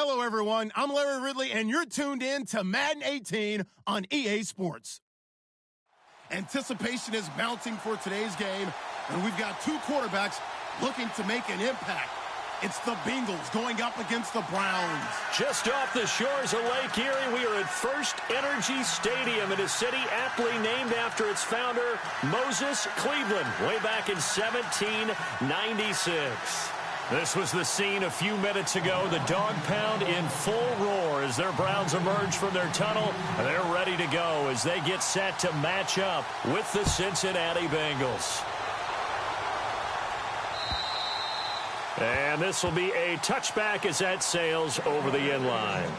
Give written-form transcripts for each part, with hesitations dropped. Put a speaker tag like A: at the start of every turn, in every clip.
A: Hello, everyone. I'm Larry Ridley, and you're tuned in to Madden 18 on EA Sports. Anticipation is mounting for today's game, and we've got two quarterbacks looking to make an impact. It's the Bengals going up against the Browns.
B: Just off the shores of Lake Erie, we are at First Energy Stadium in a city aptly named after its founder, Moses Cleveland, way back in 1796. This was the scene a few minutes ago. The dog pound in full roar as their Browns emerge from their tunnel. They're ready to go as they get set to match up with the Cincinnati Bengals. And this will be a touchback as that sails over the end line.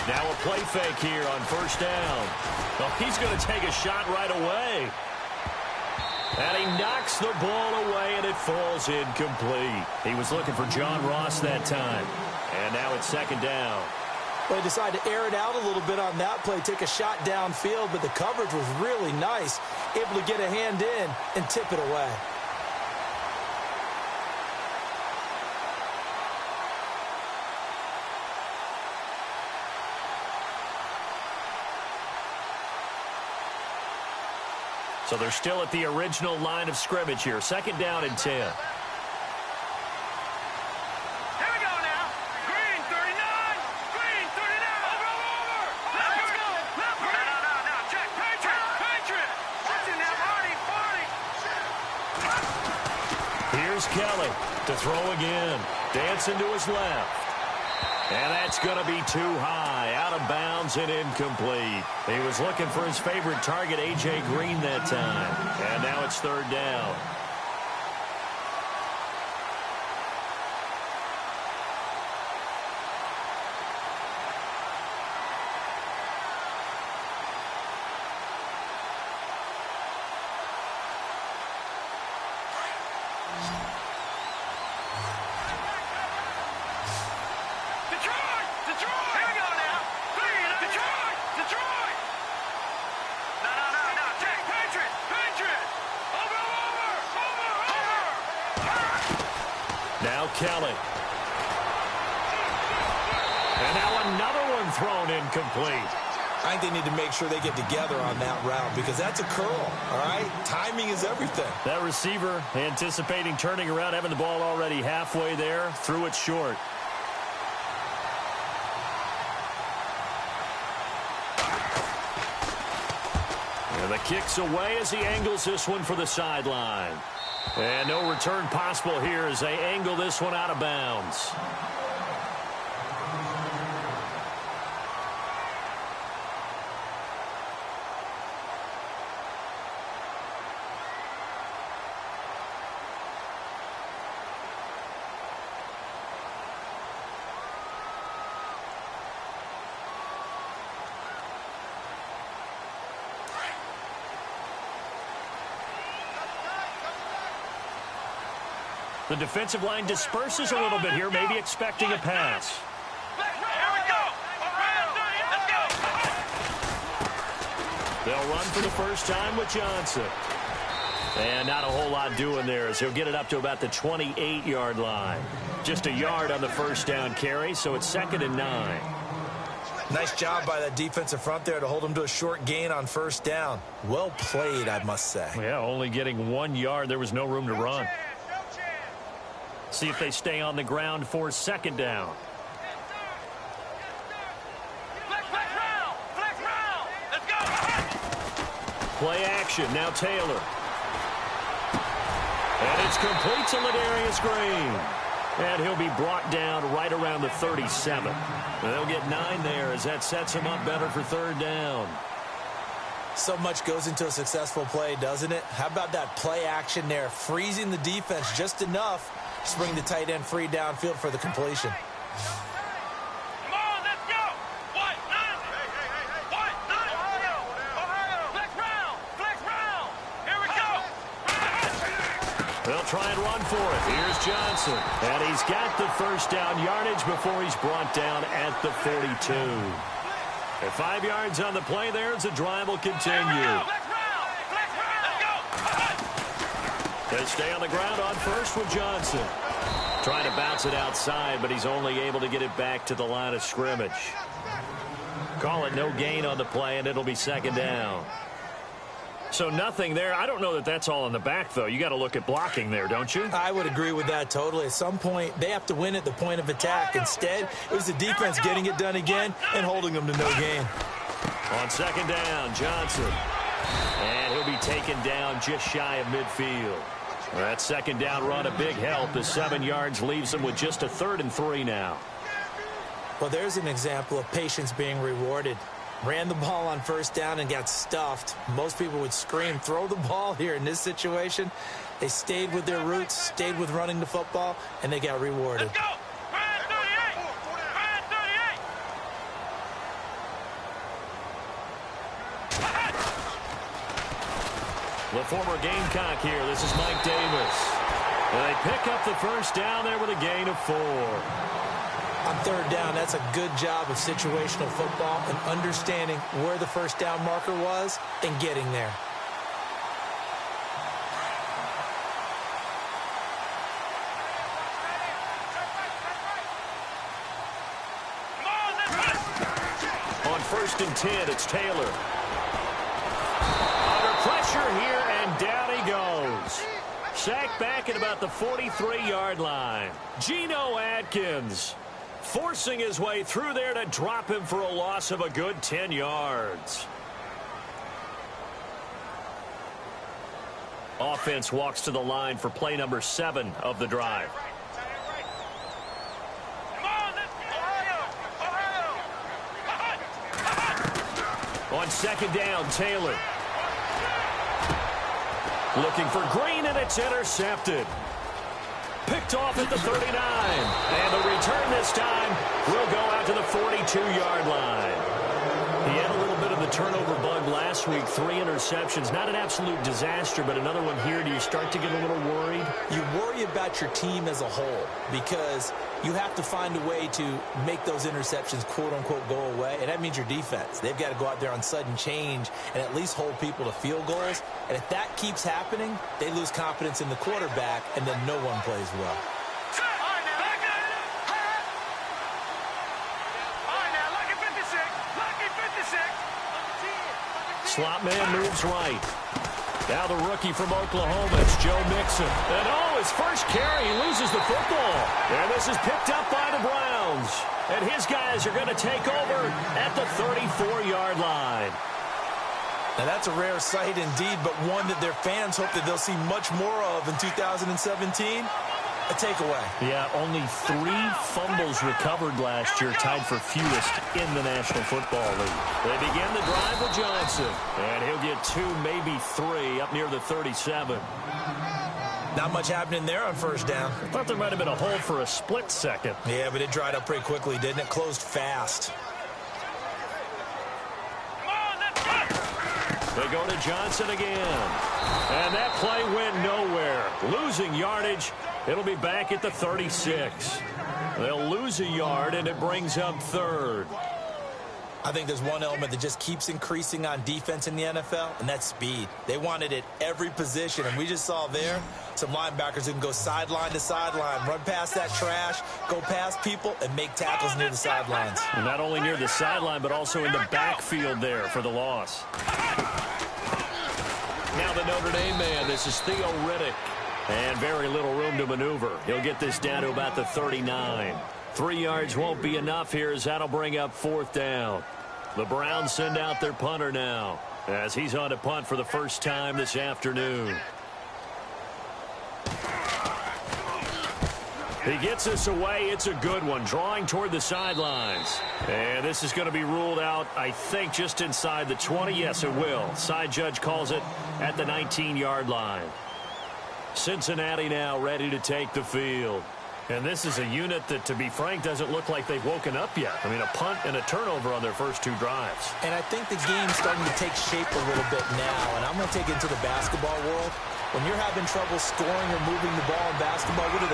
B: Now a play fake here on first down. Oh, he's going to take a shot right away. And he knocks the ball away, and it falls incomplete. He was looking for John Ross that time. And now it's second down.
C: Well, he decided to air it out a little bit on that play, take a shot downfield, but the coverage was really nice. Able to get a hand in and tip it away.
B: So they're still at the original line of scrimmage here. Second down and 10.
D: Here we go now. Green 39. Green 39. Over. Let's go. No. Check. Patriot. Watch it now, Marty.
B: Here's Kelly to throw again. Dancing to his left. And that's going to be too high, out of bounds and incomplete. He was looking for his favorite target, A.J. Green, that time. And now it's third down. Now Kelly. And now another one thrown incomplete.
C: I think they need to make sure they get together on that route because that's a curl, all right? Timing is everything.
B: That receiver anticipating turning around, having the ball already halfway there, threw it short. And the kick's away as he angles this one for the sideline. And no return possible here as they angle this one out of bounds. The defensive line disperses a little bit here, maybe expecting a pass. They'll run for the first time with Johnson. And not a whole lot doing there as he'll get it up to about the 28-yard line. Just a yard on the first down carry, so it's 2nd and 9.
C: Nice job by that defensive front there to hold him to a short gain on first down. Well played, I must say.
B: Yeah, only getting 1 yard. There was no room to run. See if they stay on the ground for second down. Play action. Now Taylor. And it's complete to Ladarius Green. And he'll be brought down right around the 37. They'll get 9 there as that sets him up better for third down.
C: So much goes into a successful play, doesn't it? How about that play action there? Freezing the defense just enough to bring the tight end free downfield for the completion.
D: Come on, let's go. What?
B: They'll try and run for it. Here's Johnson. And he's got the first down yardage before he's brought down at the 42. At 5 yards on the play there as the drive will continue. They stay on the ground on first with Johnson. Trying to bounce it outside, but he's only able to get it back to the line of scrimmage. Call it no gain on the play, and it'll be second down. So nothing there. I don't know that that's all in the back, though. You got to look at blocking there, don't you?
C: I would agree with that totally. At some point, they have to win at the point of attack. Instead, it was the defense getting it done again and holding them to no gain.
B: On second down, Johnson. And he'll be taken down just shy of midfield. That second down run, a big help. The 7 yards leaves them with just a 3rd and 3 now.
C: Well, there's an example of patience being rewarded. Ran the ball on first down and got stuffed. Most people would scream, throw the ball here. In this situation, they stayed with their roots, stayed with running the football, and they got rewarded.
D: Let's go! Brand 38! Brand 38!
B: The former Gamecock here. This is Mike Davis. And they pick up the first down there with a gain of 4.
C: On third down, that's a good job of situational football and understanding where the first down marker was and getting there.
B: On 1st and 10, it's Taylor. Under pressure here, and down he goes. Sacked back at about the 43-yard line. Geno Atkins forcing his way through there to drop him for a loss of a good 10 yards. Offense walks to the line for play number 7 of the drive. On second down, Taylor. Looking for Green, and it's intercepted. Picked off at the 39. And the return this time will go out to the 42-yard line. He had a little bit of the turnover bug last week. 3 interceptions. Not an absolute disaster, but another one here. Do you start to get a little worried?
C: You worry about your team as a whole because you have to find a way to make those interceptions, quote-unquote, go away. And that means your defense. They've got to go out there on sudden change and at least hold people to field goals. And if that keeps happening, they lose confidence in the quarterback, and then no one plays well.
B: Slot man moves right. Now the rookie from Oklahoma, it's Joe Mixon. And his first carry, he loses the football. And this is picked up by the Browns. And his guys are going to take over at the 34-yard line.
C: Now that's a rare sight indeed, but one that their fans hope that they'll see much more of in 2017. A takeaway.
B: Yeah, only 3 fumbles recovered last year, tied for fewest in the National Football League. They begin the drive with Johnson, and he'll get 2, maybe 3, up near the 37.
C: Not much happening there on first down.
B: I thought there might have been a hole for a split second.
C: Yeah, but it dried up pretty quickly, didn't it? Closed fast.
B: They go to Johnson again. And that play went nowhere. Losing yardage. It'll be back at the 36. They'll lose a yard, and it brings up 3rd.
C: I think there's one element that just keeps increasing on defense in the NFL, and that's speed. They want it at every position, and we just saw there some linebackers who can go sideline to sideline, run past that trash, go past people, and make tackles near the sidelines.
B: And not only near the sideline, but also in the backfield there for the loss. Now the Notre Dame man, this is Theo Riddick. And very little room to maneuver. He'll get this down to about the 39. 3 yards won't be enough here as that'll bring up 4th down. The Browns send out their punter now as he's on to punt for the first time this afternoon. He gets this away. It's a good one, drawing toward the sidelines. And this is going to be ruled out, I think, just inside the 20. Yes, it will. Side judge calls it at the 19-yard line. Cincinnati now ready to take the field. And this is a unit that, to be frank, doesn't look like they've woken up yet. I mean, a punt and a turnover on their first 2 drives.
C: And I think the game's starting to take shape a little bit now. And I'm going to take it into the basketball world. When you're having trouble scoring or moving the ball in basketball, what do?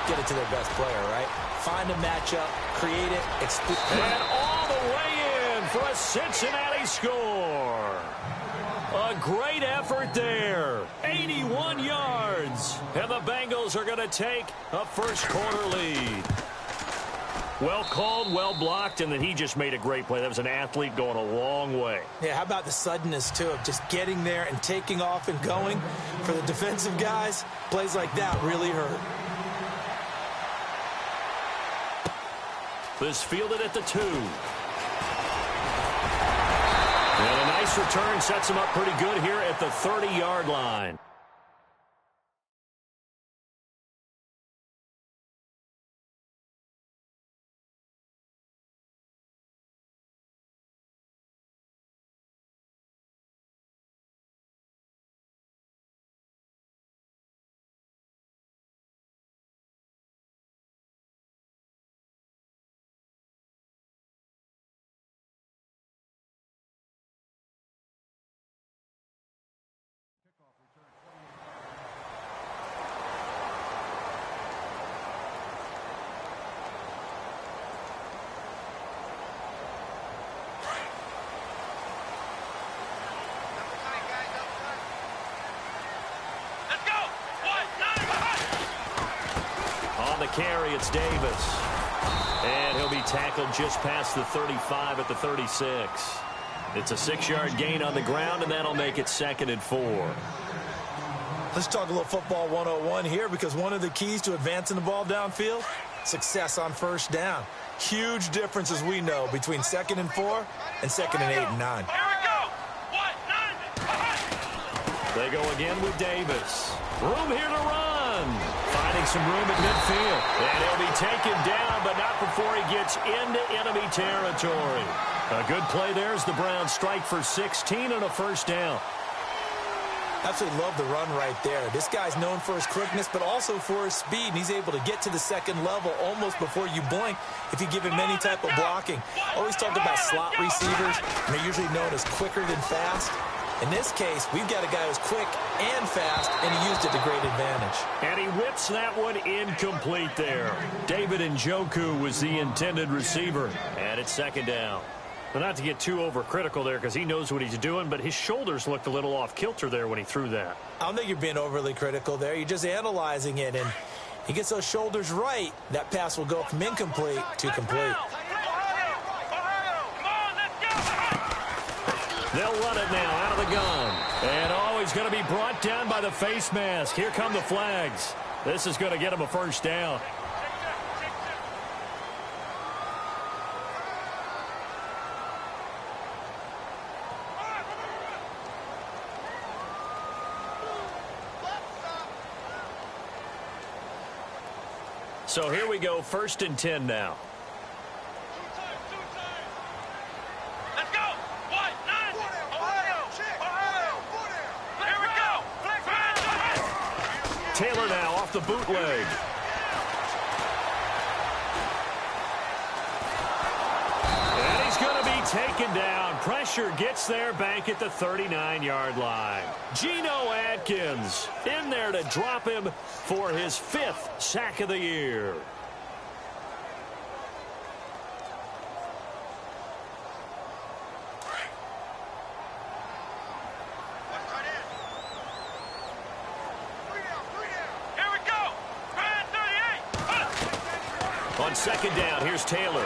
C: Get it to their best player, right? Find a matchup, create it,
B: and all the way in for a Cincinnati score. A great effort there. 81 yards. And the Bengals are going to take a first-quarter lead. Well called, well blocked, and then he just made a great play. That was an athlete going a long way.
C: Yeah, how about the suddenness, too, of just getting there and taking off and going? For the defensive guys, plays like that really hurt.
B: This fielded at the 2. And a nice return sets him up pretty good here at the 30-yard line. Carry, it's Davis. And he'll be tackled just past the 35 at the 36. It's a 6-yard gain on the ground, and that'll make it 2nd and 4.
C: Let's talk a little football 101 here, because one of the keys to advancing the ball downfield, success on first down. Huge difference, as we know, between 2nd and 4 and 2nd and 8 and 9.
D: Here we go. 1, 9.
B: They go again with Davis. Room here to run. Finding some room at midfield. And he'll be taken down, but not before he gets into enemy territory. A good play there as the Browns strike for 16 and a first down.
C: Absolutely love the run right there. This guy's known for his quickness, but also for his speed. And he's able to get to the second level almost before you blink if you give him any type of blocking. Always talk about slot receivers, and they're usually known as quicker than fast. In this case, we've got a guy who's quick and fast, and he used it to great advantage.
B: And he whips that one incomplete there. David Njoku was the intended receiver, and it's 2nd down. But not to get too overcritical there, because he knows what he's doing, but his shoulders looked a little off kilter there when he threw that.
C: I don't think you're being overly critical there. You're just analyzing it, and he gets those shoulders right. That pass will go from incomplete to complete.
B: They'll run it now out of the gun. And he's going to be brought down by the face mask. Here come the flags. This is going to get him a first down. So here we go, 1st and 10 now.
D: Let's go. 1, 9. Ohio. Here we go.
B: Taylor now off the bootleg. And he's going to be taken down. Pressure gets there back at the 39-yard line. Geno Atkins in there to drop him for his 5th sack of the year. On 2nd down, here's Taylor.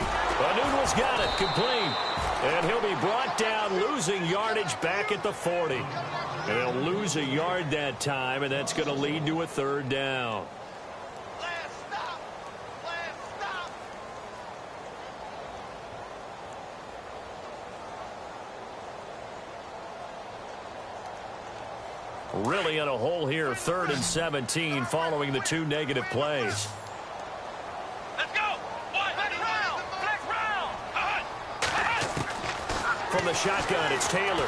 B: Noodle's got it, complete. And he'll be brought down, losing yardage back at the 40. And he'll lose a yard that time, and that's going to lead to a 3rd down. Really in a hole here, 3rd and 17, following the 2 negative plays. From the shotgun, it's Taylor.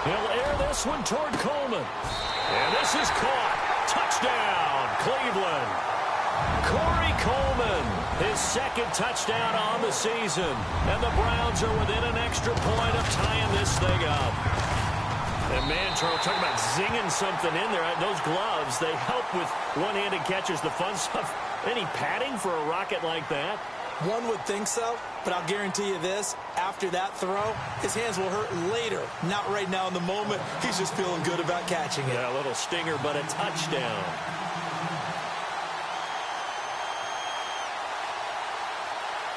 B: He'll air this one toward Coleman. And this is caught. Touchdown, Cleveland. Corey Coleman, his 2nd touchdown on the season. And the Browns are within an extra point of tying this thing up. And man, Charles, talking about zinging something in there. Those gloves, they help with one-handed catches, the fun stuff. Any padding for a rocket like that?
C: One would think so, but I'll guarantee you this. After that throw, his hands will hurt later. Not right now in the moment. He's just feeling good about catching it.
B: Yeah, a little stinger, but a touchdown.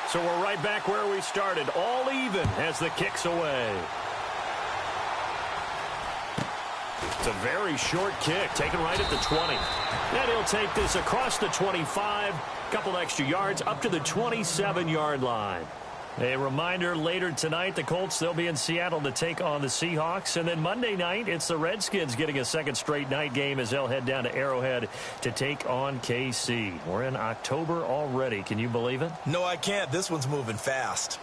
B: So we're right back where we started. All even as the kick's away. It's a very short kick, taken right at the 20. And he'll take this across the 25, couple extra yards, up to the 27-yard line. A reminder, later tonight, the Colts, they'll be in Seattle to take on the Seahawks. And then Monday night, it's the Redskins getting a second straight night game as they'll head down to Arrowhead to take on KC. We're in October already. Can you believe it?
C: No, I can't. This one's moving fast.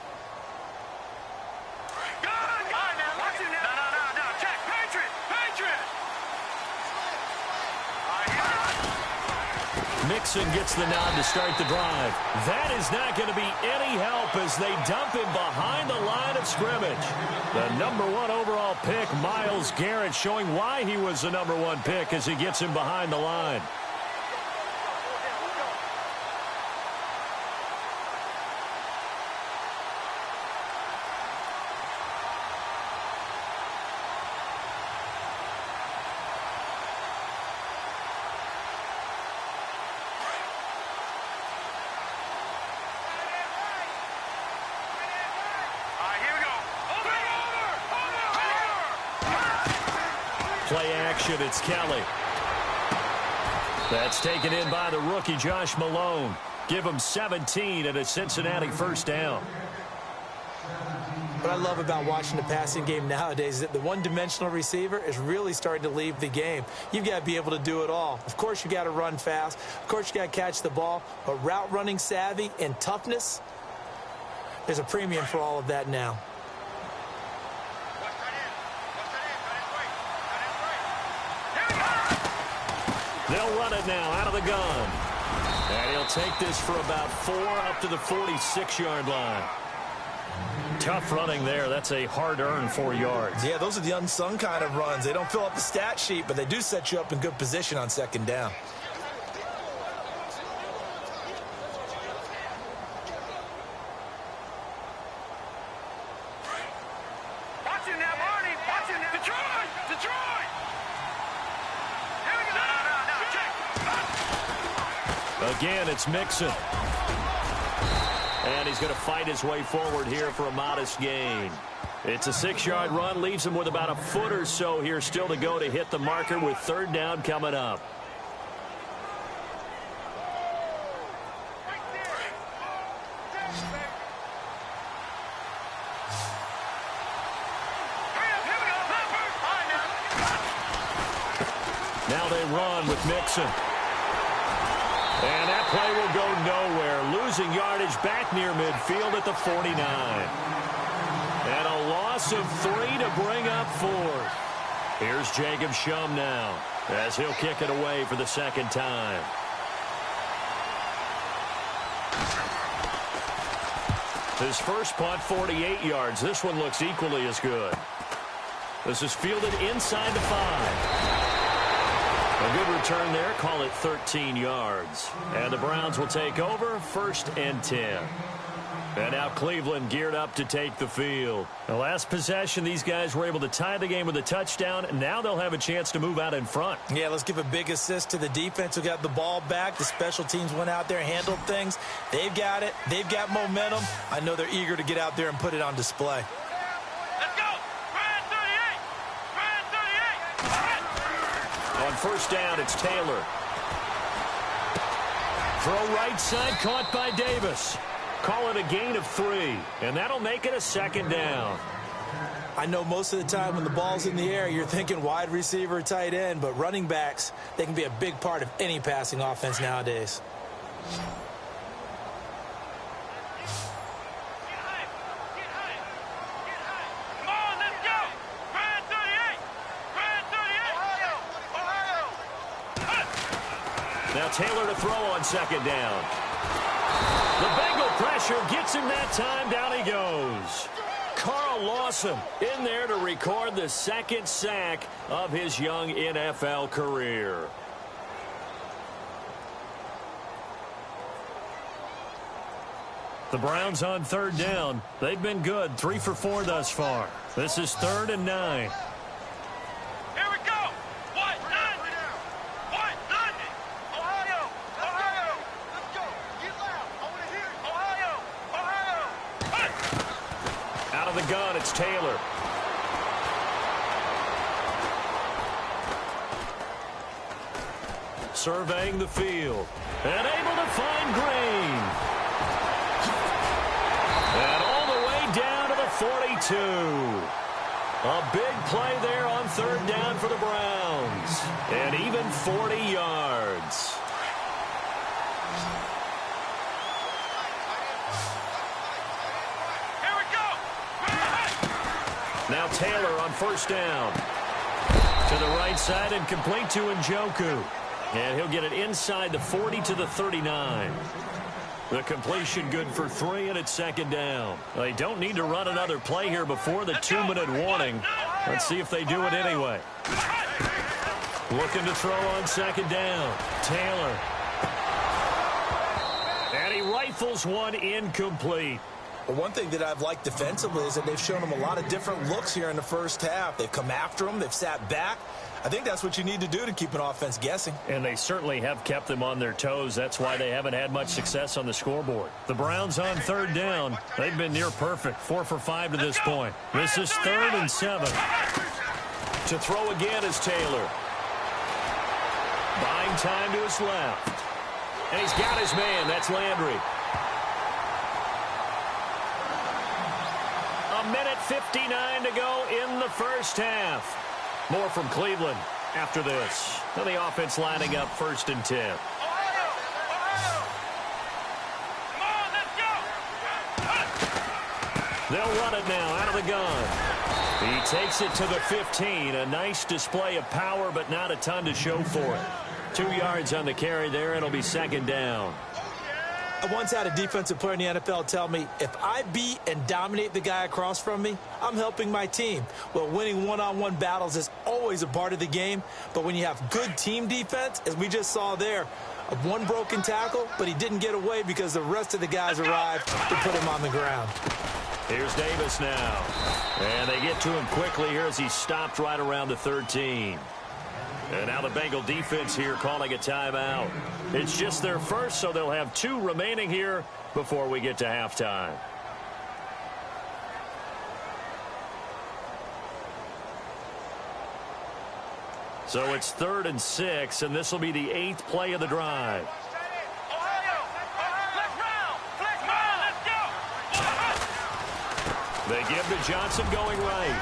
B: Mixon gets the nod to start the drive. That is not going to be any help as they dump him behind the line of scrimmage. The #1 overall pick, Myles Garrett, showing why he was the #1 pick as he gets him behind the line. Play action, it's Kelly. That's taken in by the rookie, Josh Malone. Give him 17 and a Cincinnati first down.
C: What I love about watching the passing game nowadays is that the one-dimensional receiver is really starting to leave the game. You've got to be able to do it all. Of course, you got to run fast. Of course, you got to catch the ball. But route running savvy and toughness, there's a premium for all of that now.
B: They'll run it now out of the gun. And he'll take this for about 4 up to the 46-yard line. Tough running there. That's a hard-earned 4 yards.
C: Yeah, those are the unsung kind of runs. They don't fill up the stat sheet, but they do set you up in good position on second down.
D: Watch it now, Barney. Watch it now. Detroit!
B: Again, it's Mixon. And he's going to fight his way forward here for a modest gain. It's a 6-yard run, leaves him with about a foot or so here still to go to hit the marker with third down coming up. Now they run with Mixon. And that play will go nowhere. Losing yardage back near midfield at the 49. And a loss of 3 to bring up 4. Here's Jacob Shum now as he'll kick it away for the second time. His first punt, 48 yards. This one looks equally as good. This is fielded inside the 5. A good return there. Call it 13 yards. And the Browns will take over 1st and 10. And now Cleveland geared up to take the field. The last possession, these guys were able to tie the game with a touchdown. Now they'll have a chance to move out in front. Yeah, let's give a big assist to the defense who got the ball back. The special teams went out there, handled things. They've got it. They've got momentum. I know they're eager to get out there and put it on display. On first down, it's Taylor. Throw right side, caught by Davis. Call it a gain of 3, and that'll make it a second down. I know most of the time when the ball's in the air, you're thinking wide receiver, tight end, but running backs, they can be a big part of any passing offense nowadays. Now Taylor to throw on second down. The Bengal pressure gets him that time. Down he goes. Carl Lawson in there to record the second sack of his young NFL career. The Browns on third down. They've been good, 3 for 4 thus far. This is 3rd and 9.
D: Here we go. What? London. What? London. Ohio. Ohio. Let's go. Get loud. I want to hear it. Ohio. Ohio.
B: Out of the gun, it's Taylor. Surveying the field. And able to find Green. And all the way down to the 42. A big play there on third down for the Browns. And even 40 yards.
D: Here we go.
B: Now Taylor on first down. To the right side and complete to Njoku. And he'll get it inside the 40 to the 39. The completion good for 3, and it's second down. They don't need to run another play here before the 2-minute warning. Let's see if they do it anyway. Looking to throw on second down. Taylor. And he rifles one incomplete.
C: Well, one thing that I've liked defensively is that they've shown him a lot of different looks here in the first half. They've come after him. They've sat back. I think that's what you need to do to keep an offense guessing.
B: And they certainly have kept them on their toes. That's why they haven't had much success on the scoreboard. The Browns on third down. They've been near perfect. 4 for 5 to this point. This is 3rd and 7. To throw again is Taylor. Buying time to his left. And he's got his man. That's Landry. A minute 59 to go in the first half. More from Cleveland after this. And the offense lining up 1st and 10.
D: Ohio. Ohio. Come on, let's go.
B: They'll run it now out of the gun. He takes it to the 15. A nice display of power, but not a ton to show for it. 2 yards on the carry there. It'll be second down.
C: I once had a defensive player in the NFL tell me, if I beat and dominate the guy across from me, I'm helping my team. Well, winning one-on-one battles is always a part of the game, but when you have good team defense, as we just saw there, one broken tackle, but he didn't get away because the rest of the guys arrived to put him on the ground.
B: Here's Davis now. And they get to him quickly here as he stopped right around the 13. And now the Bengal defense here calling a timeout. It's just their first, so they'll have 2 remaining here before we get to halftime. So it's 3rd and 6, and this will be the 8th play of the drive.
D: Ohio. Flex round. Let's go.
B: They give to Johnson going right.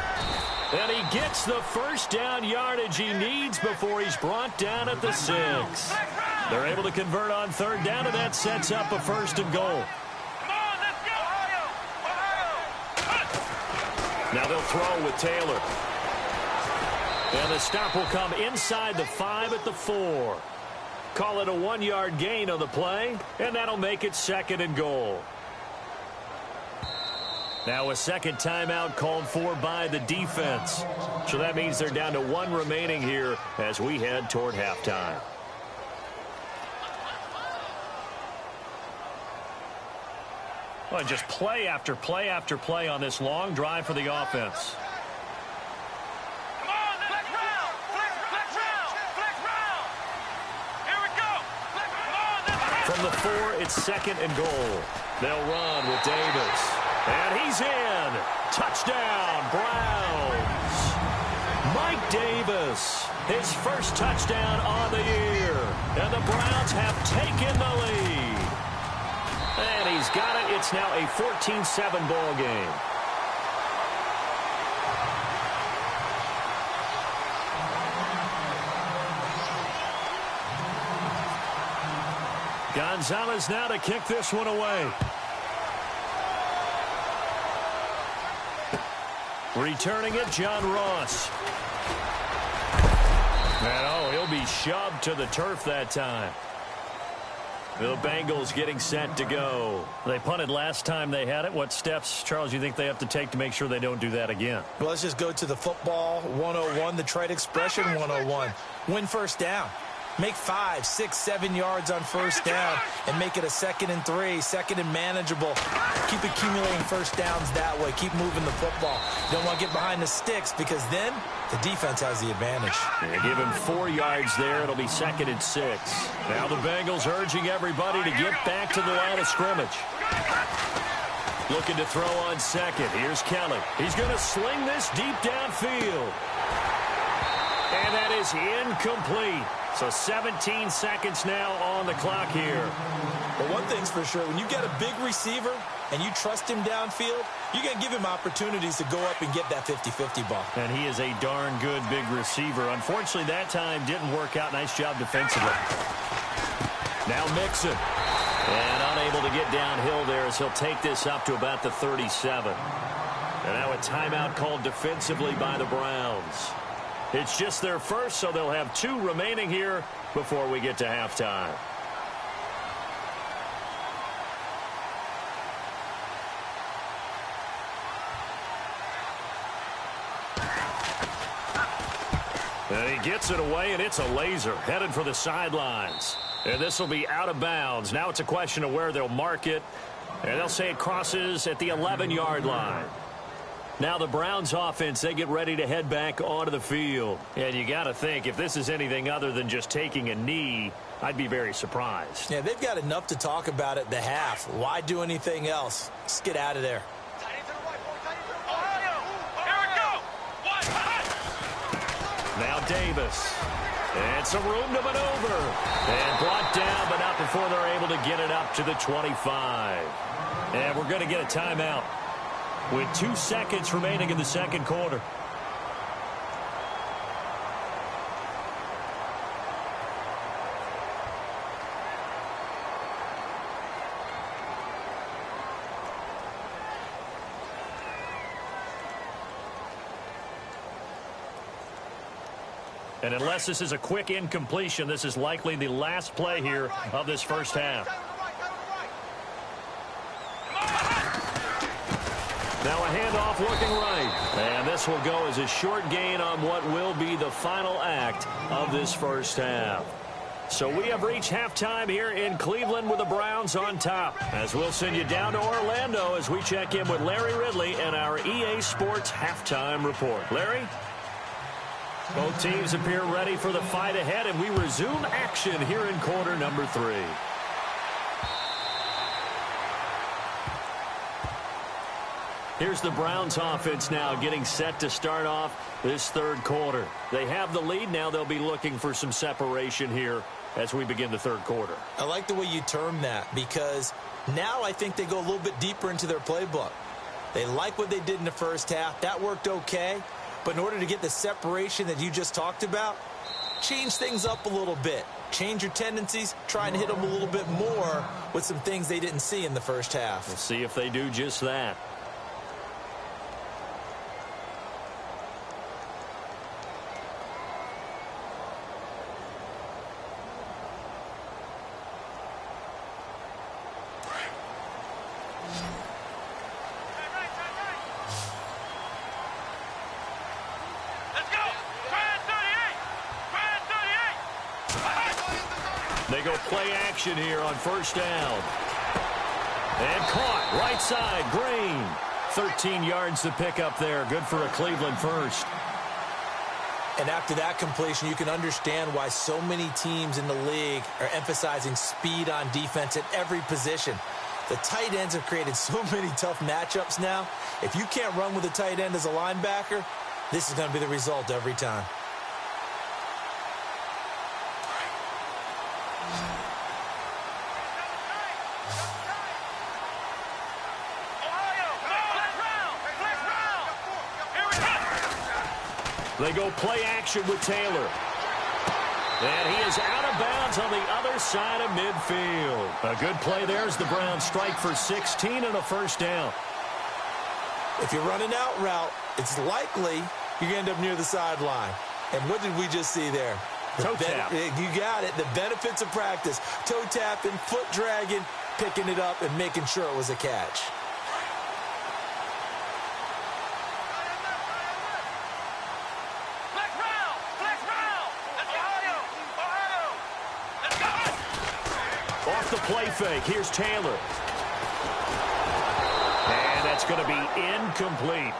B: And he gets the first down yardage he needs before he's brought down at the 6. They're able to convert on third down, and that sets up a 1st and goal.
D: Come on, let's go. Ohio.
B: Now they'll throw with Taylor. And the stop will come inside the 5 at the 4. Call it a 1-yard gain on the play, and that'll make it 2nd and goal. Now a second timeout called for by the defense. So that means they're down to 1 remaining here as we head toward halftime. Well, just play after play after play on this long drive for the offense.
D: Come on, flex round. Flex round. Flex round. Here we go. Come on, let's go.
B: From the 4, it's 2nd and goal. They'll run with Davis. And he's in. Touchdown, Browns. Mike Davis, his first touchdown on the year. And the Browns have taken the lead. And he's got it. It's now a 14-7 ball game. Gonzalez now to kick this one away. Returning it, John Ross. And, oh, he'll be shoved to the turf that time. The Bengals getting set to go.
E: They punted last time they had it. What steps, Charles, you think they have to take to make sure they don't do that again?
C: Well, let's just go to the football 101, the trade expression 101. Win first down. Make 5, 6, 7 yards on first down and make it a 2nd and 3, 2nd and manageable. Keep accumulating first downs that way. Keep moving the football. You don't want to get behind the sticks because then the defense has the advantage.
B: Yeah, give him 4 yards there. It'll be 2nd and 6. Now the Bengals urging everybody to get back to the line of scrimmage. Looking to throw on second. Here's Kelly. He's going to sling this deep downfield. And that is incomplete. So 17 seconds now on the clock here.
C: Well, one thing's for sure. When you get a big receiver and you trust him downfield, you're going to give him opportunities to go up and get that 50-50 ball.
E: And he is a darn good big receiver. Unfortunately, that time didn't work out. Nice job defensively.
B: Now Mixon. And unable to get downhill there as he'll take this up to about the 37. And now a timeout called defensively by the Browns. It's just their first, so they'll have 2 remaining here before we get to halftime. And he gets it away, and it's a laser headed for the sidelines. And this will be out of bounds. Now it's a question of where they'll mark it. And they'll say it crosses at the 11-yard line. Now the Browns offense, they get ready to head back onto the field. And you got to think, if this is anything other than just taking a knee, I'd be very surprised.
C: Yeah, they've got enough to talk about at the half. Why do anything else? Let's get out of there.
B: Now Davis. And some room to maneuver. And brought down, but not before they're able to get it up to the 25. And we're going to get a timeout with 2 seconds remaining in the second quarter.
E: And unless this is a quick incompletion, this is likely the last play here of this first half.
B: Now a handoff looking right. And this will go as a short gain on what will be the final act of this first half. So we have reached halftime here in Cleveland with the Browns on top. As we'll send you down to Orlando as we check in with Larry Ridley and our EA Sports Halftime Report. Larry? Both teams appear ready for the fight ahead, and we resume action here in quarter number 3. Here's the Browns offense now getting set to start off this third quarter. They have the lead. Now they'll be looking for some separation here as we begin the third quarter.
C: I like the way you term that because now I think they go a little bit deeper into their playbook. They like what they did in the first half. That worked okay. But in order to get the separation that you just talked about, change things up a little bit. Change your tendencies. Try and hit them a little bit more with some things they didn't see in the first half.
B: We'll see if they do just that. They go play action here on first down. And caught right side, Green. 13 yards to pick up there. Good for a Cleveland first.
C: And after that completion, you can understand why so many teams in the league are emphasizing speed on defense at every position. The tight ends have created so many tough matchups now. If you can't run with a tight end as a linebacker, this is going to be the result every time.
B: They go play action with Taylor. And he is out of bounds on the other side of midfield. A good play there as the Browns strike for 16 and a first down.
C: If you're running out route, it's likely you're going to end up near the sideline. And what did we just see there?
E: Toe tap.
C: You got it. The benefits of practice. Toe tapping, foot dragging, picking it up, and making sure it was a catch.
D: Flex round! Flex round! Let's go! Ohio! Let's go!
B: Off the play fake, here's Taylor. And that's going to be incomplete.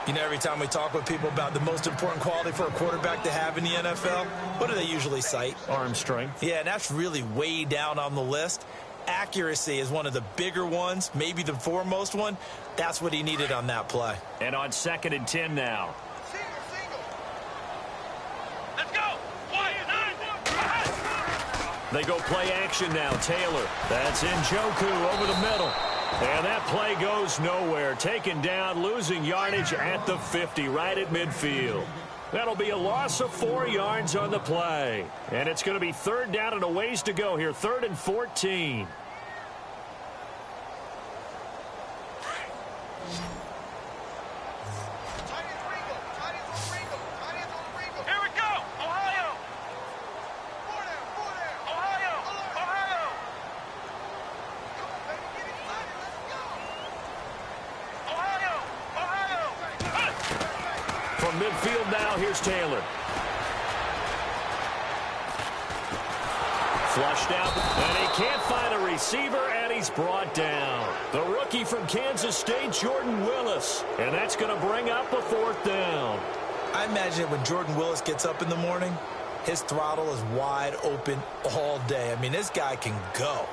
C: You know, every time we talk with people about the most important quality for a quarterback to have in the NFL, what do they usually cite?
E: Arm strength.
C: Yeah, and that's really way down on the list. Accuracy is one of the bigger ones, maybe the foremost one. That's what he needed on that play.
B: And on 2nd and 10 now.
D: Let's go! Wyatt, 9!
B: They go play action now. Taylor. That's Njoku over the middle. And that play goes nowhere. Taken down, losing yardage at the 50, right at midfield. That'll be a loss of 4 yards on the play. And it's going to be 3rd down and a ways to go here. 3rd and 14.
D: Here we go! Ohio! Ohio!
B: From midfield now, here's Taylor. Flushed out, and he can't find a receiver, and he's brought down. The rookie from Kansas State, Jordan Willis. And that's going to bring up a 4th down.
C: I imagine when Jordan Willis gets up in the morning, his throttle is wide open all day. I mean, this guy can go.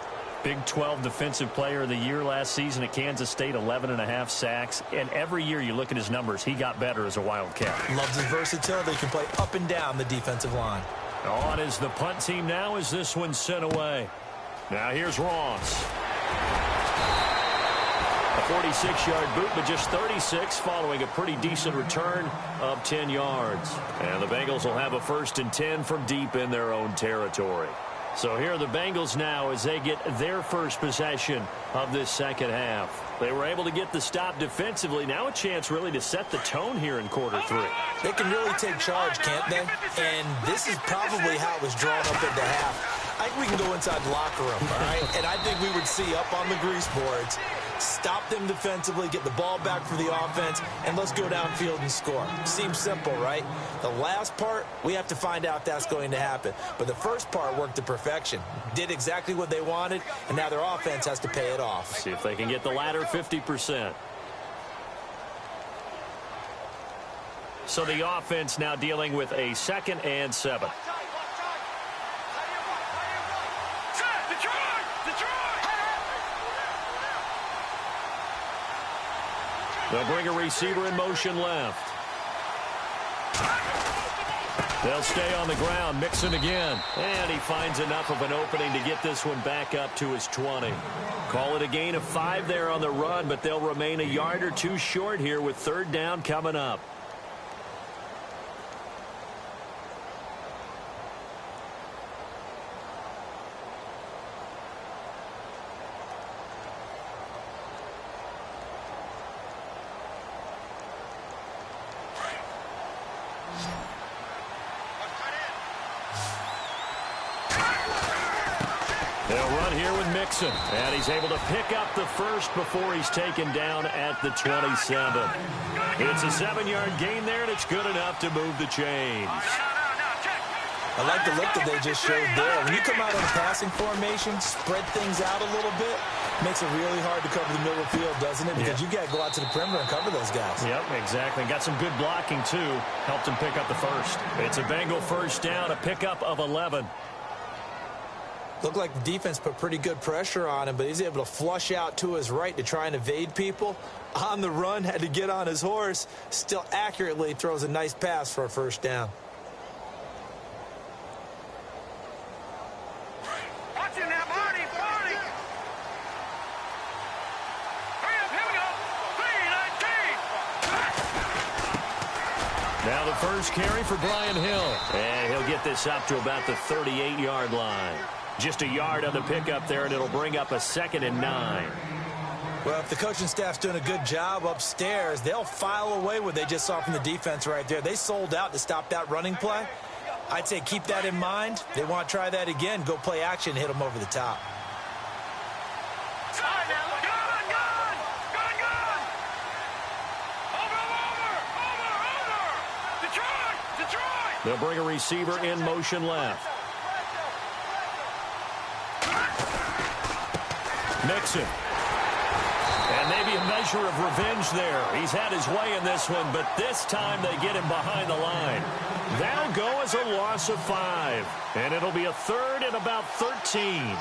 E: Big 12 Defensive Player of the Year last season at Kansas State, 11.5 sacks. And every year you look at his numbers, he got better as a Wildcat.
C: Loves his versatility. He can play up and down the defensive line.
B: On is the punt team now as this one's sent away. Now here's Ross. A 46-yard boot, but just 36 following a pretty decent return of 10 yards. And the Bengals will have a 1st and 10 from deep in their own territory. So here are the Bengals now as they get their first possession of this 2nd half. They were able to get the stop defensively. Now a chance really to set the tone here in quarter 3.
C: They can really take charge, can't they? And this is probably how it was drawn up at the half. I think we can go inside the locker room, all right? And I think we would see up on the grease boards, stop them defensively, get the ball back for the offense, and let's go downfield and score. Seems simple, right? The last part, we have to find out if that's going to happen. But the first part worked to perfection. Did exactly what they wanted, and now their offense has to pay it off.
B: See if they can get the latter 50%. So the offense now dealing with a 2nd and 7. They'll bring a receiver in motion left. They'll stay on the ground, Mixon again. And he finds enough of an opening to get this one back up to his 20. Call it a gain of 5 there on the run, but they'll remain a yard or 2 short here with 3rd down coming up. They'll run here with Mixon, and he's able to pick up the 1st before he's taken down at the 27. It's a 7-yard gain there, and it's good enough to move the chains.
C: I like the look that they just showed there. When you come out on a passing formation, spread things out a little bit, makes it really hard to cover the middle of the field, doesn't it? Because you got to go out to the perimeter and cover those guys.
B: Yep, exactly. Got some good blocking, too. Helped him pick up the 1st. It's a Bengal 1st down, a pickup of 11.
C: Looked like the defense put pretty good pressure on him, but he's able to flush out to his right to try and evade people. On the run, had to get on his horse. Still accurately throws a nice pass for a 1st down.
D: Watch him now, Marty! Hurry up, here we go! 3-19!
B: Now the 1st carry for Brian Hill. And he'll get this up to about the 38-yard line. Just a yard on the pickup there, and it'll bring up a 2nd and 9.
C: Well, if the coaching staff's doing a good job upstairs, they'll file away what they just saw from the defense right there. They sold out to stop that running play. I'd say keep that in mind. They want to try that again. Go play action, hit them over the top.
B: They'll bring a receiver in motion left. Mixon. And maybe a measure of revenge there. He's had his way in this one, but this time they get him behind the line. That'll go as a loss of 5. And it'll be a third and about 13.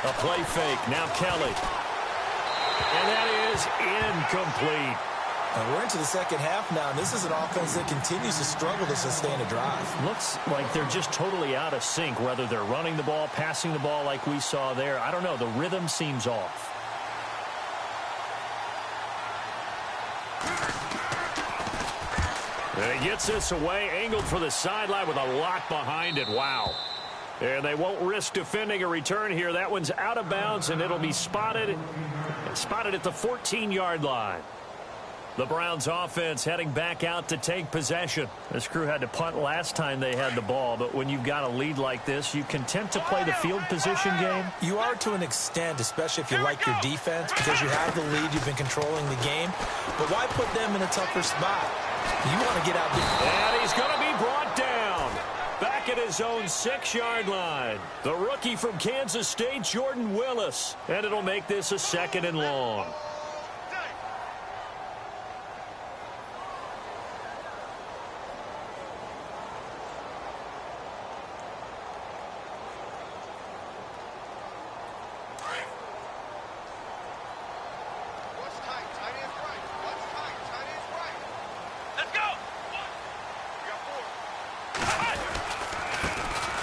B: A play fake. Now Kelly. And that is incomplete.
C: And we're into the second half now, and this is an offense that continues to struggle to sustain a drive.
E: Looks like they're just totally out of sync, whether they're running the ball, passing the ball like we saw there. I don't know. The rhythm seems off.
B: And he gets this away, angled for the sideline with a lot behind it. Wow. And they won't risk defending a return here. That one's out of bounds, and it'll be spotted at the 14-yard line. The Browns offense heading back out to take possession. This crew had to punt last time they had the ball, but when you've got a lead like this, you content to play the field position game?
C: You are to an extent, especially if you like your defense, because you have the lead, you've been controlling the game. But why put them in a tougher spot? You want to get out there.
B: And he's going to be brought down. Back at his own 6-yard line. The rookie from Kansas State, Jordan Willis. And it'll make this a 2nd and long.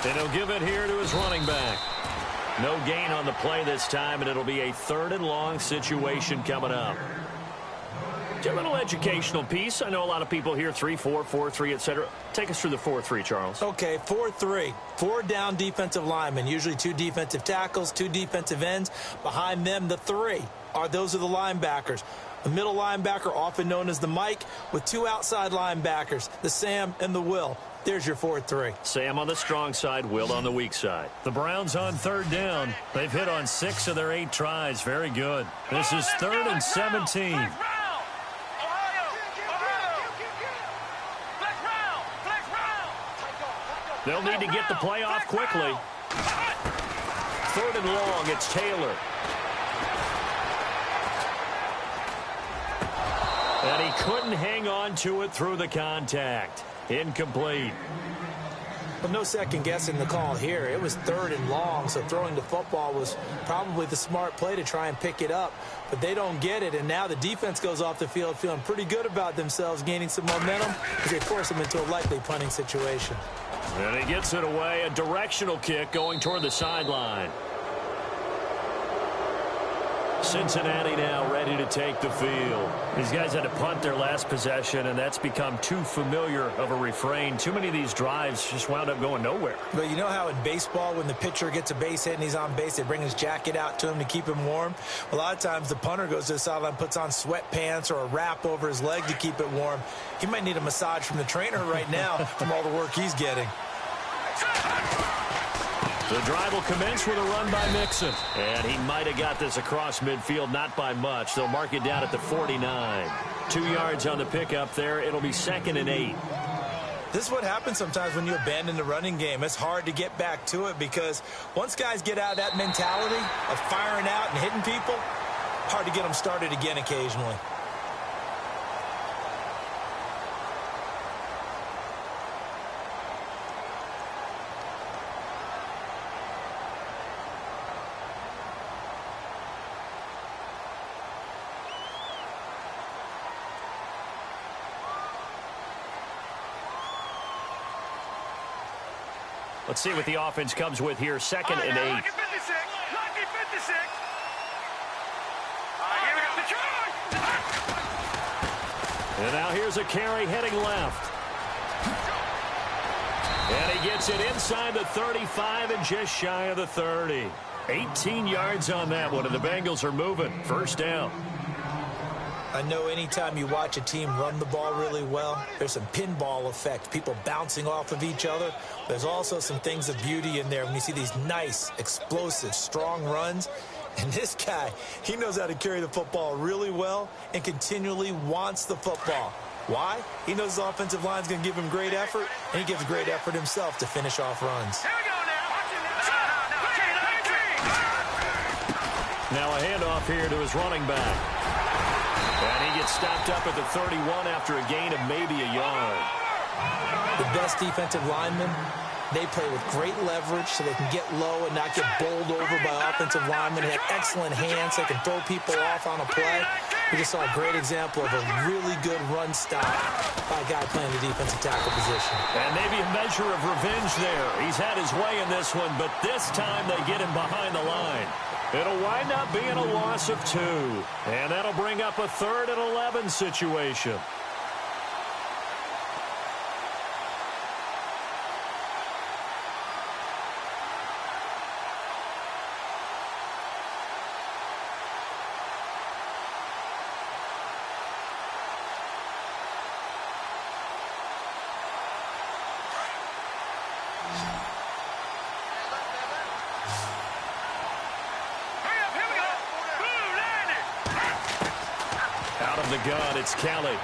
B: And he'll give it here to his running back. No gain on the play this time, and it'll be a 3rd and long situation coming up. A little educational piece. I know a lot of people hear 3-4, 4-3, etc. Take us through the 4-3, Charles.
C: Okay, 4-3. 4 down defensive linemen, usually 2 defensive tackles, 2 defensive ends. Behind them, the 3 those are the linebackers. The middle linebacker, often known as the Mike, with 2 outside linebackers, the Sam and the Will. There's your 4-3.
B: Sam on the strong side, Will on the weak side.
E: The Browns on 3rd down. They've hit on 6 of their 8 tries. Very good. This is 3rd and 17.
B: They'll need to get the play off quickly. 3rd and long, it's Taylor. And he couldn't hang on to it through the contact. Incomplete.
C: But no second guessing the call here. It was 3rd and long, so throwing the football was probably the smart play to try and pick it up. But they don't get it, and now the defense goes off the field feeling pretty good about themselves, gaining some momentum as they force them into a likely punting situation.
B: And he gets it away, a directional kick going toward the sideline. Cincinnati now ready to take the field.
E: These guys had to punt their last possession, and that's become too familiar of a refrain. Too many of these drives just wound up going nowhere.
C: But you know how in baseball, when the pitcher gets a base hit and he's on base, they bring his jacket out to him to keep him warm? A lot of times the punter goes to the sideline, puts on sweatpants or a wrap over his leg to keep it warm. He might need a massage from the trainer right now from all the work he's getting.
B: The drive will commence with a run by Mixon. And he might have got this across midfield, not by much. They'll mark it down at the 49. 2 yards on the pickup there. It'll be 2nd and 8.
C: This is what happens sometimes when you abandon the running game. It's hard to get back to it because once guys get out of that mentality of firing out and hitting people, hard to get them started again occasionally.
E: Let's see what the offense comes with here. 2nd and 8.
B: And now here's a carry heading left. And he gets it inside the 35 and just shy of the 30. 18 yards on that one, and the Bengals are moving. First down.
C: I know anytime you watch a team run the ball really well, there's some pinball effect, people bouncing off of each other. There's also some things of beauty in there when you see these nice, explosive, strong runs. And this guy, he knows how to carry the football really well and continually wants the football. Why? He knows his offensive line's going to give him great effort, and he gives great effort himself to finish off runs.
D: Here we go now.
B: Now a handoff here to his running back. And he gets stopped up at the 31 after a gain of maybe a yard.
C: The best defensive linemen, they play with great leverage so they can get low and not get bowled over by offensive linemen. They have excellent hands. They can throw people off on a play. We just saw a great example of a really good run stop by a guy playing the defensive tackle position.
B: And maybe a measure of revenge there. He's had his way in this one, but this time they get him behind the line. It'll wind up being a loss of 2. And that'll bring up a 3rd and 11 situation. The gun, it's Kelly.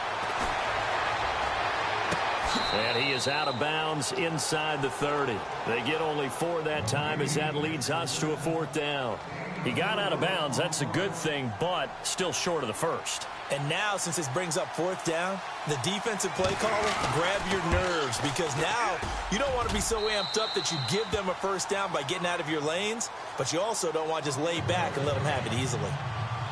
B: And he is out of bounds inside the 30. They get only 4 that time as that leads us to a 4th down. He got out of bounds. That's a good thing, but still short of the first.
C: And now, since this brings up 4th down, the defensive play caller, grab your nerves, because now you don't want to be so amped up that you give them a first down by getting out of your lanes, but you also don't want to just lay back and let them have it easily.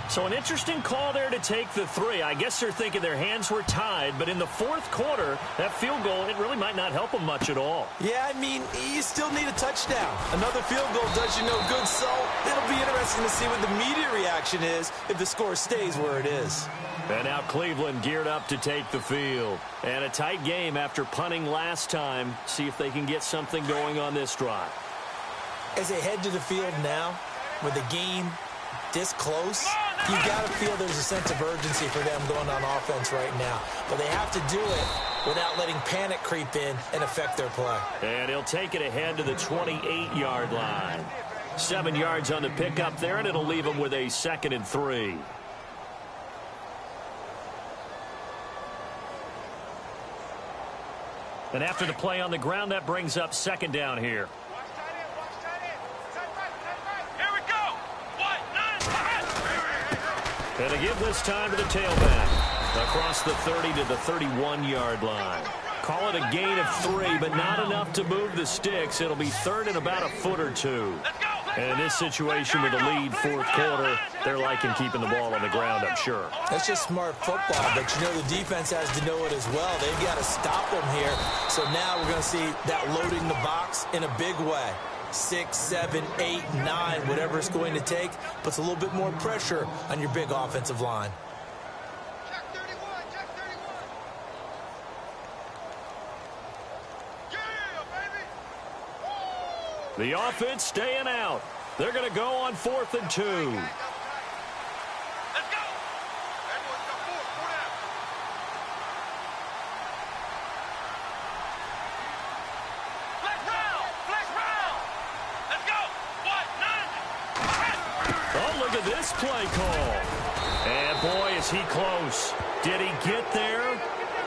B: So an interesting call there to take the 3. I guess they're thinking their hands were tied, but in the 4th quarter, that field goal, it really might not help them much at all.
C: Yeah, I mean, you still need a touchdown. Another field goal does you no good, so it'll be interesting to see what the media reaction is if the score stays where it is.
B: And now Cleveland geared up to take the field. And a tight game after punting last time. See if they can get something going on this drive.
C: As they head to the field now, with the game this close, you got to feel there's a sense of urgency for them going on offense right now. But they have to do it without letting panic creep in and affect their play.
B: And he'll take it ahead to the 28-yard line. 7 yards on the pickup there, and it'll leave him with a 2nd and 3. And after the play on the ground, that brings up 2nd down here. And they give this time to the tailback. Across the 30 to the 31-yard line. Call it a gain of 3, but not enough to move the sticks. It'll be 3rd and about a foot or 2. And in this situation with a lead 4th quarter, they're liking keeping the ball on the ground, I'm sure.
C: That's just smart football, but you know the defense has to know it as well. They've got to stop them here. So now we're going to see that loading the box in a big way. 6, 7, 8, 9, whatever it's going to take, puts a little bit more pressure on your big offensive line.
D: Check 31, check 31. Yeah, baby.
B: The offense staying out. They're going to go on 4th and 2.
D: Let's go. Everyone's got 4 down. Flex round, flex round. Let's go. What? 9.
B: Oh, look at this play call. And boy, is he close. Did he get there?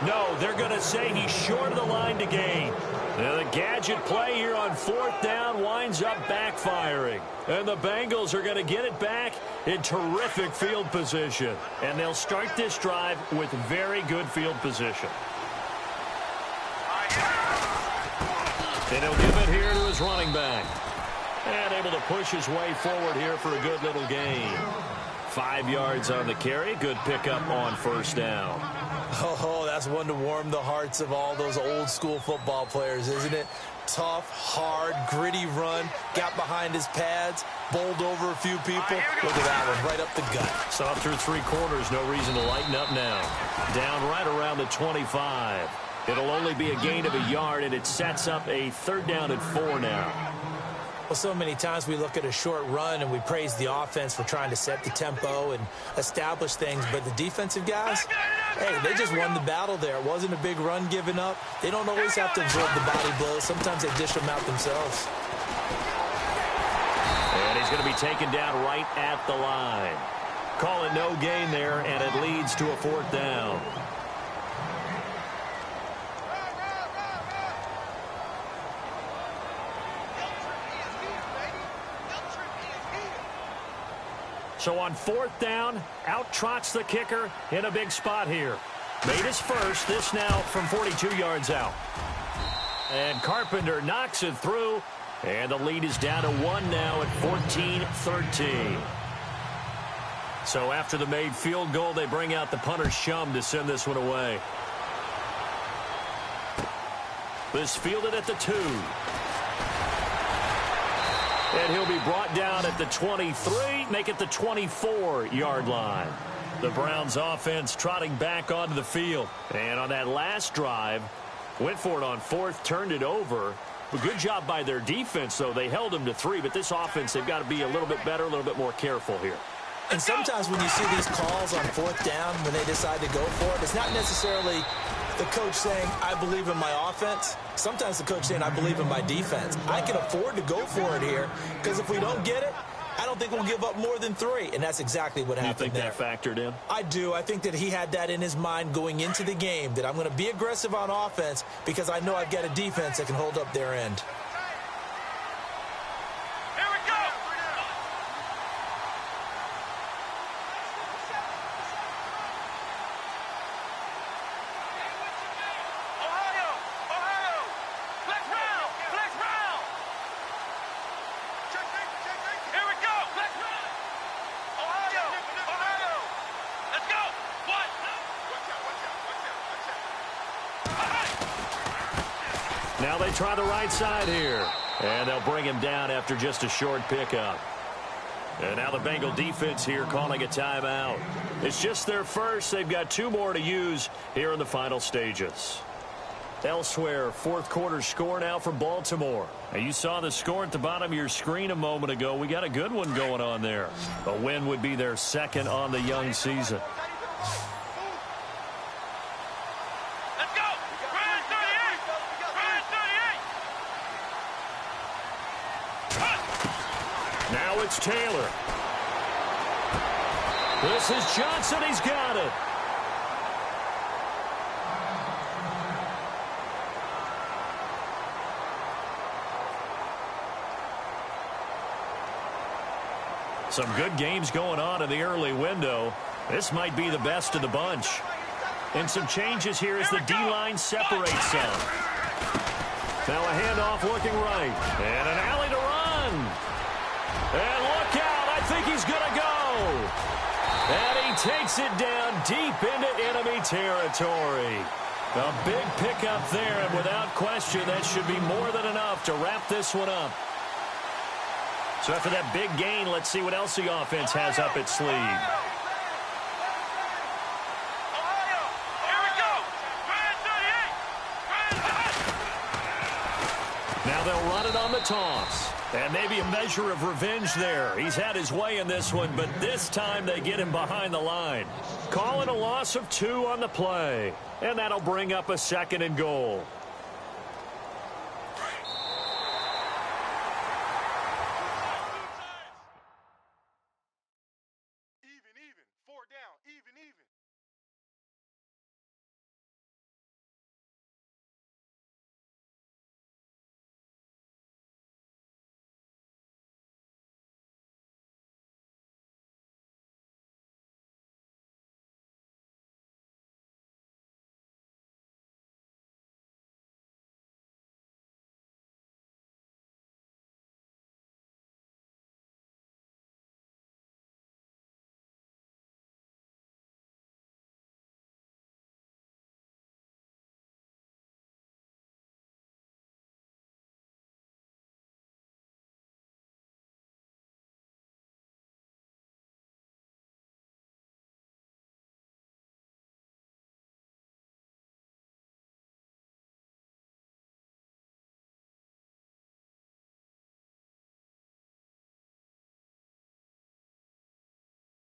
B: No, they're going to say he's short of the line to gain. Now the gadget play here on 4th down winds up backfiring. And the Bengals are going to get it back in terrific field position. And they'll start this drive with very good field position. And he'll give it here to his running back. And able to push his way forward here for a good little gain. 5 yards on the carry. Good pickup on 1st down.
C: Oh, that's one to warm the hearts of all those old school football players, isn't it? tough, hard, gritty run. Got behind his pads, bowled over a few people. Look at that one, right up the gut.
B: So up through 3 quarters, no reason to lighten up now. Down right around the 25. It'll only be a gain of a yard, and it sets up a 3rd down and 4 now.
C: Well, so many times we look at a short run and we praise the offense for trying to set the tempo and establish things, but the defensive guys, hey, they just won the battle there. It wasn't a big run given up. They don't always have to absorb the body blows. Sometimes they dish them out themselves.
B: And he's going to be taken down right at the line. Call it no gain there, and it leads to a 4th down. So on 4th down, out trots the kicker in a big spot here. Made his first, this now from 42 yards out. And Carpenter knocks it through, and the lead is down to 1 now at 14-13. So after the made field goal, they bring out the punter Shum to send this one away. This fielded at the 2. And he'll be brought down at the 23, make it the 24-yard line. The Browns offense trotting back onto the field. And on that last drive, went for it on 4th, turned it over. A good job by their defense, though. They held them to 3, but this offense, they've got to be a little bit better, a little bit more careful here.
C: And sometimes when you see these calls on 4th down, when they decide to go for it, it's not necessarily the coach saying, I believe in my offense. Sometimes the coach saying, I believe in my defense. I can afford to go for it here because if we don't get it, I don't think we'll give up more than 3. And that's exactly what happened there.
B: You think that factored in?
C: I do. I think that he had that in his mind going into the game, that I'm going to be aggressive on offense because I know I've got a defense that can hold up their end.
B: Now they try the right side here. And they'll bring him down after just a short pickup. And now the Bengal defense here calling a timeout. It's just their first. They've got 2 more to use here in the final stages. Elsewhere, 4th quarter score now for Baltimore. Now you saw the score at the bottom of your screen a moment ago. We got a good one going on there. A win would be their 2nd on the young season. Now it's Taylor. This is Johnson. He's got it. Some good games going on in the early window. This might be the best of the bunch. And some changes here as the D-line separates some. Now a handoff looking right. And an alley to run. And look out. I think he's going to go. And he takes it down deep into enemy territory. A big pickup there, and without question, that should be more than enough to wrap this one up. So after that big gain, let's see what else the offense has up its sleeve. Now they'll run it on the toss. And maybe a measure of revenge there. He's had his way in this one, but this time they get him behind the line. Calling a loss of 2 on the play. And that'll bring up a 2nd and goal.